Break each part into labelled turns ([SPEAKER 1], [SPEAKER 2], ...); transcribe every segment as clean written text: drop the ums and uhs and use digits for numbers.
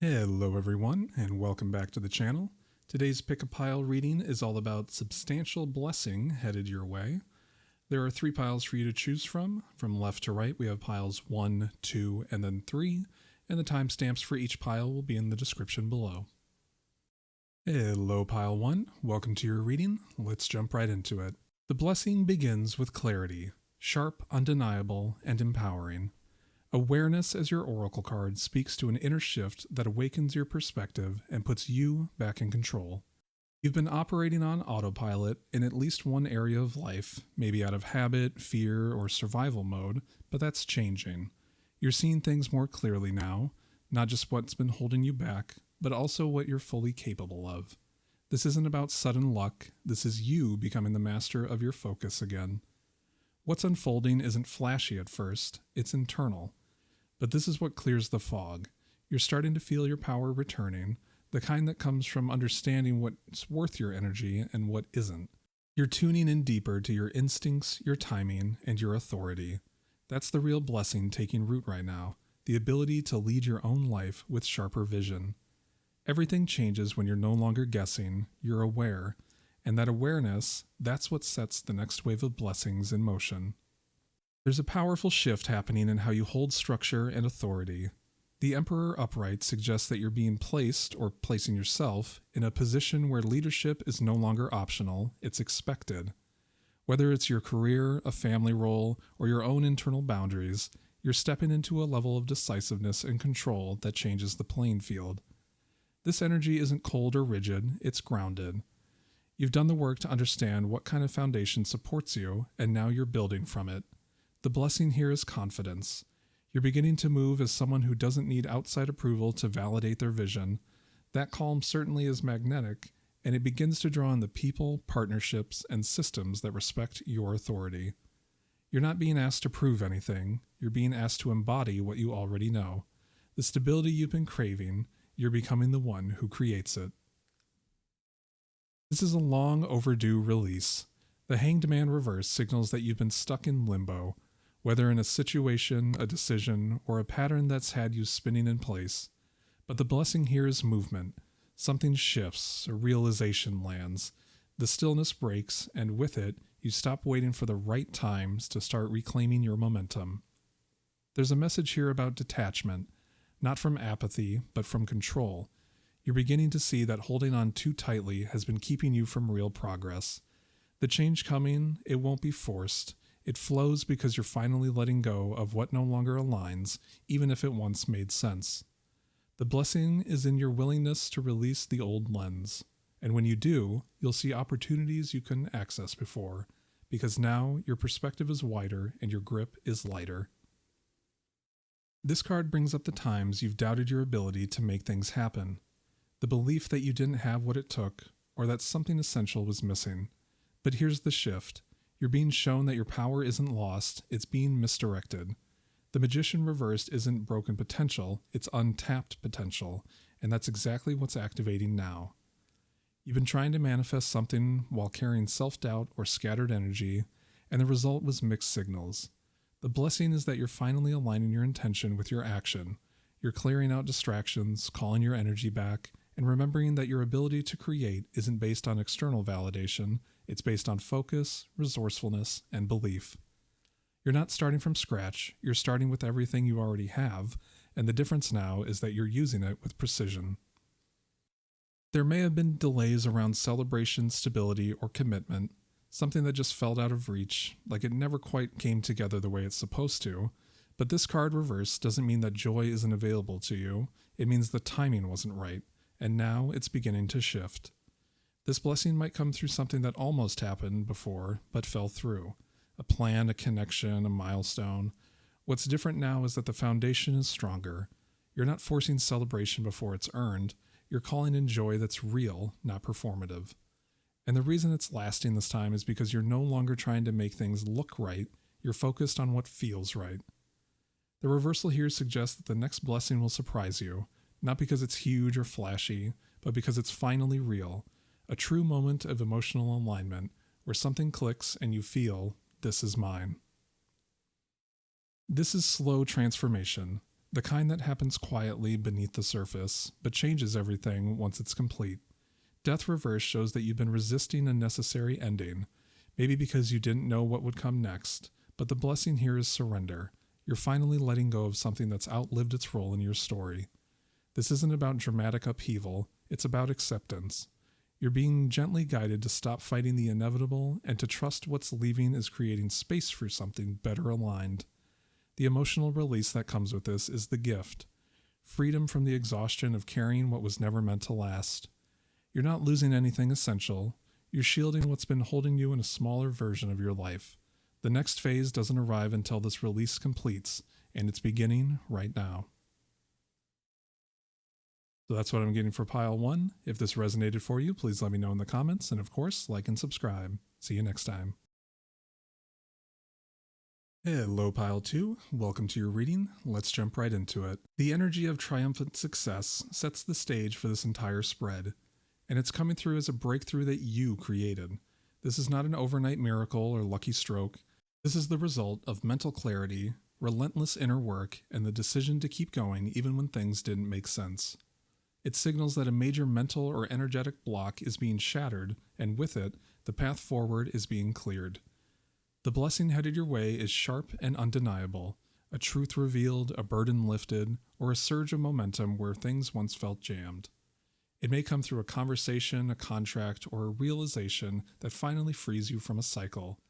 [SPEAKER 1] Hello everyone, and welcome back to the channel. Today's Pick a Pile reading is all about substantial blessing headed your way. There are 3 piles for you to choose from. From left to right, we have piles 1, 2, and then 3, and the timestamps for each pile will be in the description below. Hello Pile 1, welcome to your reading. Let's jump right into it. The blessing begins with clarity, sharp, undeniable, and empowering. Awareness as your oracle card speaks to an inner shift that awakens your perspective and puts you back in control. You've been operating on autopilot in at least one area of life, maybe out of habit, fear, or survival mode, but that's changing. You're seeing things more clearly now, not just what's been holding you back, but also what you're fully capable of. This isn't about sudden luck, this is you becoming the master of your focus again. What's unfolding isn't flashy at first, it's internal. But this is what clears the fog. You're starting to feel your power returning, the kind that comes from understanding what's worth your energy and what isn't. You're tuning in deeper to your instincts, your timing, and your authority. That's the real blessing taking root right now, the ability to lead your own life with sharper vision. Everything changes when you're no longer guessing, you're aware, and that awareness, that's what sets the next wave of blessings in motion. There's a powerful shift happening in how you hold structure and authority. The Emperor upright suggests that you're being placed, or placing yourself, in a position where leadership is no longer optional, it's expected. Whether it's your career, a family role, or your own internal boundaries, you're stepping into a level of decisiveness and control that changes the playing field. This energy isn't cold or rigid, it's grounded. You've done the work to understand what kind of foundation supports you, and now you're building from it. The blessing here is confidence. You're beginning to move as someone who doesn't need outside approval to validate their vision. That calm certainly is magnetic, and it begins to draw on the people, partnerships, and systems that respect your authority. You're not being asked to prove anything, you're being asked to embody what you already know. The stability you've been craving, you're becoming the one who creates it. This is a long overdue release. The Hanged Man reverse signals that you've been stuck in limbo, whether in a situation, a decision, or a pattern that's had you spinning in place. But the blessing here is movement. Something shifts, a realization lands. The stillness breaks, and with it, you stop waiting for the right times to start reclaiming your momentum. There's a message here about detachment, not from apathy, but from control. You're beginning to see that holding on too tightly has been keeping you from real progress. The change coming, it won't be forced. It flows because you're finally letting go of what no longer aligns, even if it once made sense. The blessing is in your willingness to release the old lens. And when you do, you'll see opportunities you couldn't access before, because now your perspective is wider and your grip is lighter. This card brings up the times you've doubted your ability to make things happen. The belief that you didn't have what it took, or that something essential was missing. But here's the shift. You're being shown that your power isn't lost, it's being misdirected. The Magician reversed isn't broken potential, it's untapped potential, and that's exactly what's activating now. You've been trying to manifest something while carrying self-doubt or scattered energy, and the result was mixed signals. The blessing is that you're finally aligning your intention with your action. You're clearing out distractions, calling your energy back, and remembering that your ability to create isn't based on external validation, it's based on focus, resourcefulness, and belief. You're not starting from scratch, you're starting with everything you already have, and the difference now is that you're using it with precision. There may have been delays around celebration, stability, or commitment, something that just felt out of reach, like it never quite came together the way it's supposed to, but this card reverse doesn't mean that joy isn't available to you, it means the timing wasn't right, and now it's beginning to shift. This blessing might come through something that almost happened before, but fell through. A plan, a connection, a milestone. What's different now is that the foundation is stronger. You're not forcing celebration before it's earned. You're calling in joy that's real, not performative. And the reason it's lasting this time is because you're no longer trying to make things look right. You're focused on what feels right. The reversal here suggests that the next blessing will surprise you, not because it's huge or flashy, but because it's finally real. A true moment of emotional alignment, where something clicks and you feel, this is mine. This is slow transformation. the kind that happens quietly beneath the surface, but changes everything once it's complete. Death reverse shows that you've been resisting a necessary ending, maybe because you didn't know what would come next, but the blessing here is surrender. You're finally letting go of something that's outlived its role in your story. This isn't about dramatic upheaval, it's about acceptance. You're being gently guided to stop fighting the inevitable and to trust what's leaving is creating space for something better aligned. The emotional release that comes with this is the gift. Freedom from the exhaustion of carrying what was never meant to last. You're not losing anything essential. You're shielding what's been holding you in a smaller version of your life. The next phase doesn't arrive until this release completes, and it's beginning right now. So that's what I'm getting for pile 1. If this resonated for you, please let me know in the comments, and of course, like and subscribe. See you next time. Hello pile 2, welcome to your reading. Let's jump right into it. The energy of triumphant success sets the stage for this entire spread, and it's coming through as a breakthrough that you created. This is not an overnight miracle or lucky stroke. This is the result of mental clarity, relentless inner work, and the decision to keep going even when things didn't make sense. It signals that a major mental or energetic block is being shattered, and with it, the path forward is being cleared. The blessing headed your way is sharp and undeniable, a truth revealed, a burden lifted, or a surge of momentum where things once felt jammed. It may come through a conversation, a contract, or a realization that finally frees you from a cycle.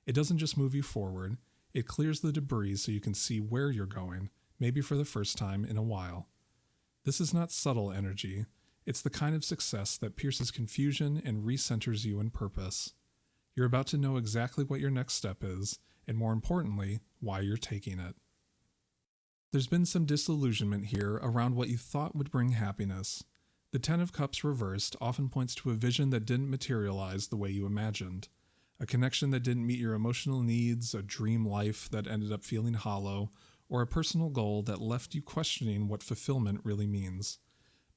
[SPEAKER 1] It doesn't just move you forward, it clears the debris so you can see where you're going, maybe for the first time in a while. This is not subtle energy, it's the kind of success that pierces confusion and recenters you in purpose. You're about to know exactly what your next step is, and more importantly, why you're taking it. There's been some disillusionment here around what you thought would bring happiness. The Ten of Cups reversed often points to a vision that didn't materialize the way you imagined, a connection that didn't meet your emotional needs, a dream life that ended up feeling hollow, or a personal goal that left you questioning what fulfillment really means.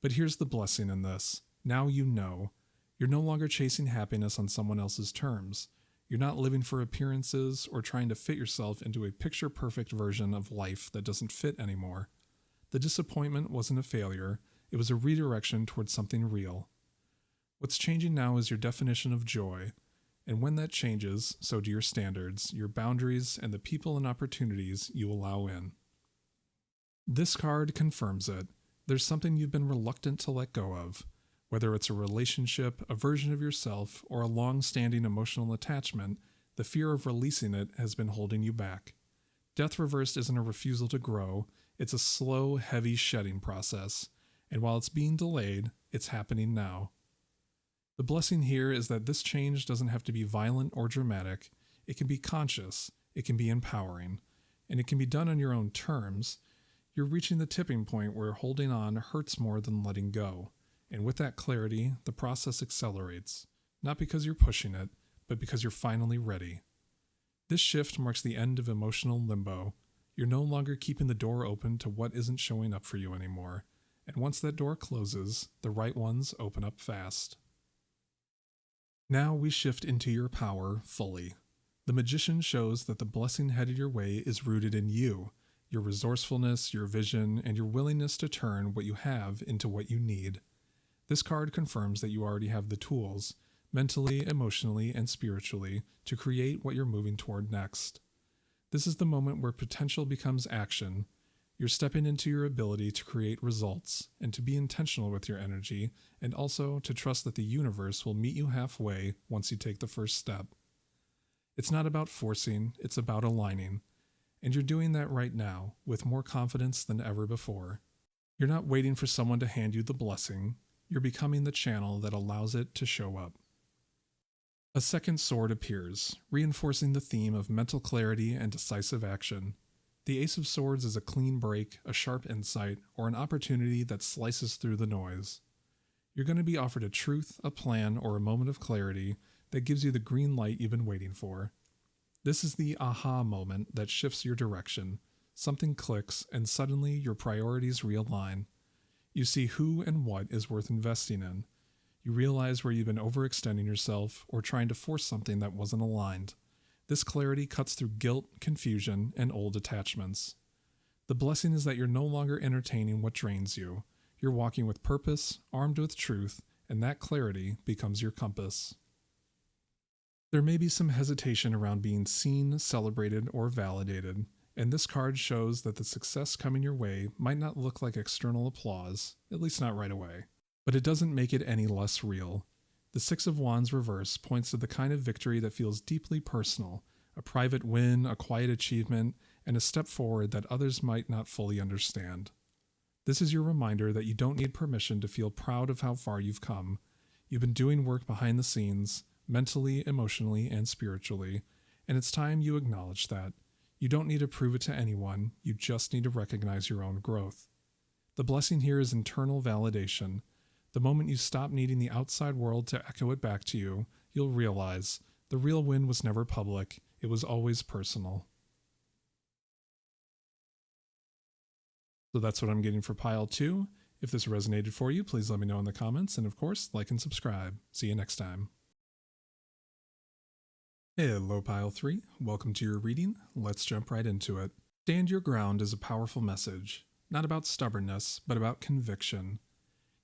[SPEAKER 1] But here's the blessing in this. Now you know. You're no longer chasing happiness on someone else's terms. You're not living for appearances or trying to fit yourself into a picture-perfect version of life that doesn't fit anymore. The disappointment wasn't a failure, it was a redirection towards something real. What's changing now is your definition of joy, and when that changes, so do your standards, your boundaries, and the people and opportunities you allow in. This card confirms it. There's something you've been reluctant to let go of. Whether it's a relationship, a version of yourself, or a long-standing emotional attachment, the fear of releasing it has been holding you back. Death reversed isn't a refusal to grow, it's a slow, heavy shedding process, and while it's being delayed, it's happening now. The blessing here is that this change doesn't have to be violent or dramatic. It can be conscious, it can be empowering, and it can be done on your own terms. You're reaching the tipping point where holding on hurts more than letting go. And with that clarity, the process accelerates, not because you're pushing it, but because you're finally ready. This shift marks the end of emotional limbo. You're no longer keeping the door open to what isn't showing up for you anymore. And once that door closes, the right ones open up fast. Now we shift into your power fully. The Magician shows that the blessing headed your way is rooted in you, your resourcefulness, your vision, and your willingness to turn what you have into what you need. This card confirms that you already have the tools, mentally, emotionally, and spiritually, to create what you're moving toward next. This is the moment where potential becomes action. You're stepping into your ability to create results, and to be intentional with your energy, and also to trust that the universe will meet you halfway once you take the first step. It's not about forcing, it's about aligning. And you're doing that right now, with more confidence than ever before. You're not waiting for someone to hand you the blessing. You're becoming the channel that allows it to show up. A second sword appears, reinforcing the theme of mental clarity and decisive action. The Ace of Swords is a clean break, a sharp insight, or an opportunity that slices through the noise. You're going to be offered a truth, a plan, or a moment of clarity that gives you the green light you've been waiting for. This is the aha moment that shifts your direction. Something clicks, and suddenly your priorities realign. You see who and what is worth investing in. You realize where you've been overextending yourself or trying to force something that wasn't aligned. This clarity cuts through guilt, confusion, and old attachments. The blessing is that you're no longer entertaining what drains you. You're walking with purpose, armed with truth, and that clarity becomes your compass. There may be some hesitation around being seen, celebrated, or validated, and this card shows that the success coming your way might not look like external applause, at least not right away. But it doesn't make it any less real. The Six of Wands reverse points to the kind of victory that feels deeply personal, a private win, a quiet achievement, and a step forward that others might not fully understand. This is your reminder that you don't need permission to feel proud of how far you've come. You've been doing work behind the scenes, mentally, emotionally, and spiritually, and it's time you acknowledge that. You don't need to prove it to anyone, you just need to recognize your own growth. The blessing here is internal validation. The moment you stop needing the outside world to echo it back to you, you'll realize the real win was never public, it was always personal. So that's what I'm getting for pile 2. If this resonated for you, please let me know in the comments, and of course, like and subscribe. See you next time. Hello pile 3, welcome to your reading. Let's jump right into it. Stand your ground is a powerful message, not about stubbornness, but about conviction.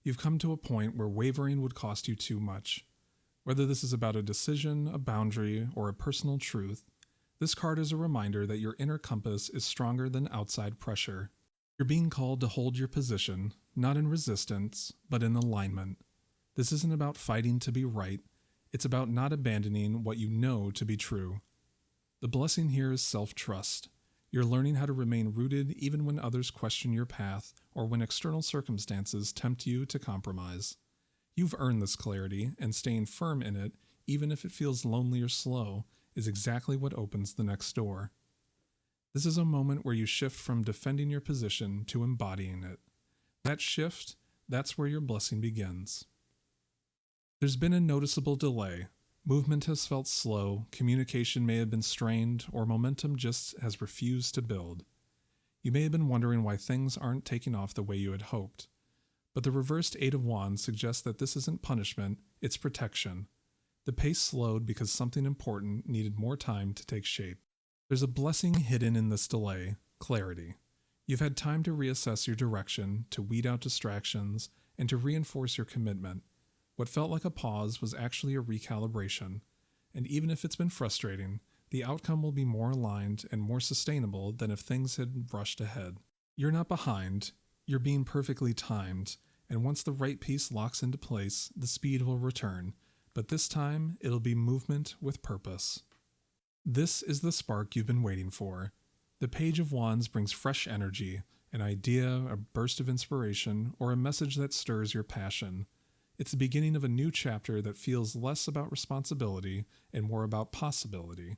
[SPEAKER 1] You've come to a point where wavering would cost you too much. Whether this is about a decision, a boundary, or a personal truth, this card is a reminder that your inner compass is stronger than outside pressure. You're being called to hold your position, not in resistance, but in alignment. This isn't about fighting to be right. It's about not abandoning what you know to be true. The blessing here is self-trust. You're learning how to remain rooted even when others question your path or when external circumstances tempt you to compromise. You've earned this clarity, and staying firm in it, even if it feels lonely or slow, is exactly what opens the next door. This is a moment where you shift from defending your position to embodying it. That shift, that's where your blessing begins. There's been a noticeable delay. Movement has felt slow, communication may have been strained, or momentum just has refused to build. You may have been wondering why things aren't taking off the way you had hoped. But the reversed Eight of Wands suggests that this isn't punishment, it's protection. The pace slowed because something important needed more time to take shape. There's a blessing hidden in this delay, clarity. You've had time to reassess your direction, to weed out distractions, and to reinforce your commitment. What felt like a pause was actually a recalibration, and even if it's been frustrating, the outcome will be more aligned and more sustainable than if things had rushed ahead. You're not behind, you're being perfectly timed, and once the right piece locks into place, the speed will return, but this time it'll be movement with purpose. This is the spark you've been waiting for. The Page of Wands brings fresh energy, an idea, a burst of inspiration, or a message that stirs your passion. It's the beginning of a new chapter that feels less about responsibility and more about possibility.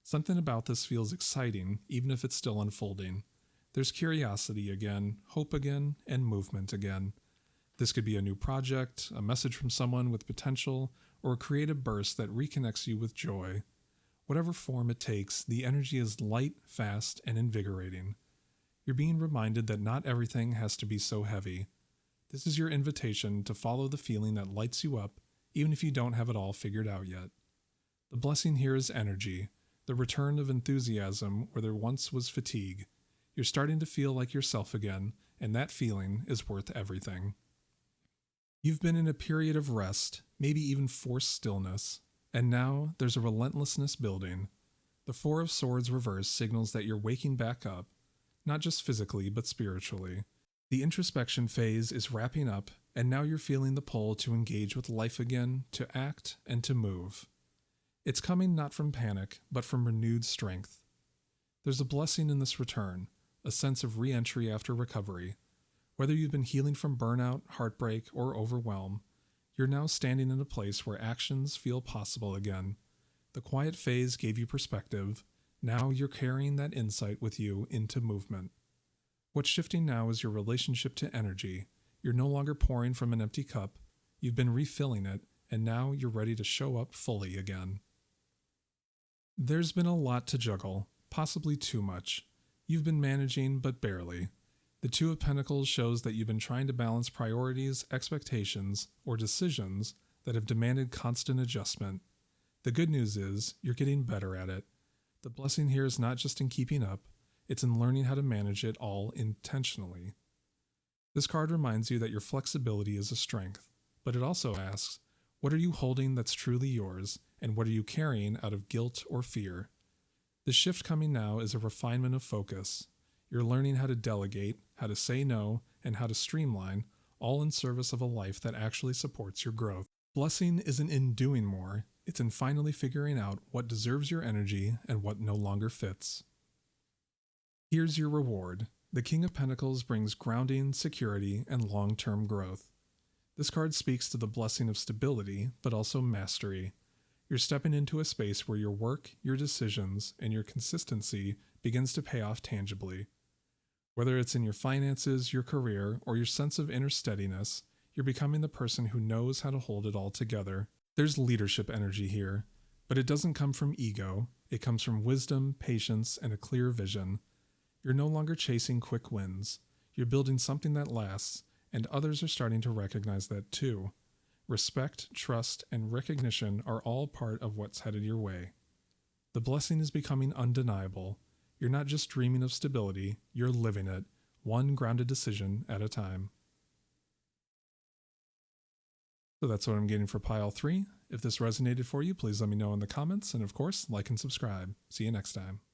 [SPEAKER 1] Something about this feels exciting, even if it's still unfolding. There's curiosity again, hope again, and movement again. This could be a new project, a message from someone with potential, or a creative burst that reconnects you with joy. Whatever form it takes, the energy is light, fast, and invigorating. You're being reminded that not everything has to be so heavy. This is your invitation to follow the feeling that lights you up, even if you don't have it all figured out yet. The blessing here is energy, the return of enthusiasm where there once was fatigue. You're starting to feel like yourself again, and that feeling is worth everything. You've been in a period of rest, maybe even forced stillness, and now there's a relentlessness building. The Four of Swords reverse signals that you're waking back up, not just physically but spiritually. The introspection phase is wrapping up, and now you're feeling the pull to engage with life again, to act, and to move. It's coming not from panic, but from renewed strength. There's a blessing in this return, a sense of re-entry after recovery. Whether you've been healing from burnout, heartbreak, or overwhelm, you're now standing in a place where actions feel possible again. The quiet phase gave you perspective. Now you're carrying that insight with you into movement. What's shifting now is your relationship to energy. You're no longer pouring from an empty cup. You've been refilling it, and now you're ready to show up fully again. There's been a lot to juggle, possibly too much. You've been managing, but barely. The Two of Pentacles shows that you've been trying to balance priorities, expectations, or decisions that have demanded constant adjustment. The good news is, you're getting better at it. The blessing here is not just in keeping up, It's in learning how to manage it all intentionally. This card reminds you that your flexibility is a strength, but it also asks, what are you holding that's truly yours, and what are you carrying out of guilt or fear? The shift coming now is a refinement of focus. You're learning how to delegate, how to say no, and how to streamline, all in service of a life that actually supports your growth. Blessing isn't in doing more, it's in finally figuring out what deserves your energy and what no longer fits. Here's your reward. The King of Pentacles brings grounding, security, and long-term growth. This card speaks to the blessing of stability, but also mastery. You're stepping into a space where your work, your decisions, and your consistency begins to pay off tangibly. Whether it's in your finances, your career, or your sense of inner steadiness, you're becoming the person who knows how to hold it all together. There's leadership energy here, but it doesn't come from ego. It comes from wisdom, patience, and a clear vision. You're no longer chasing quick wins. You're building something that lasts, and others are starting to recognize that too. Respect, trust, and recognition are all part of what's headed your way. The blessing is becoming undeniable. You're not just dreaming of stability, you're living it, one grounded decision at a time. So that's what I'm getting for pile 3. If this resonated for you, please let me know in the comments, and of course, like and subscribe. See you next time.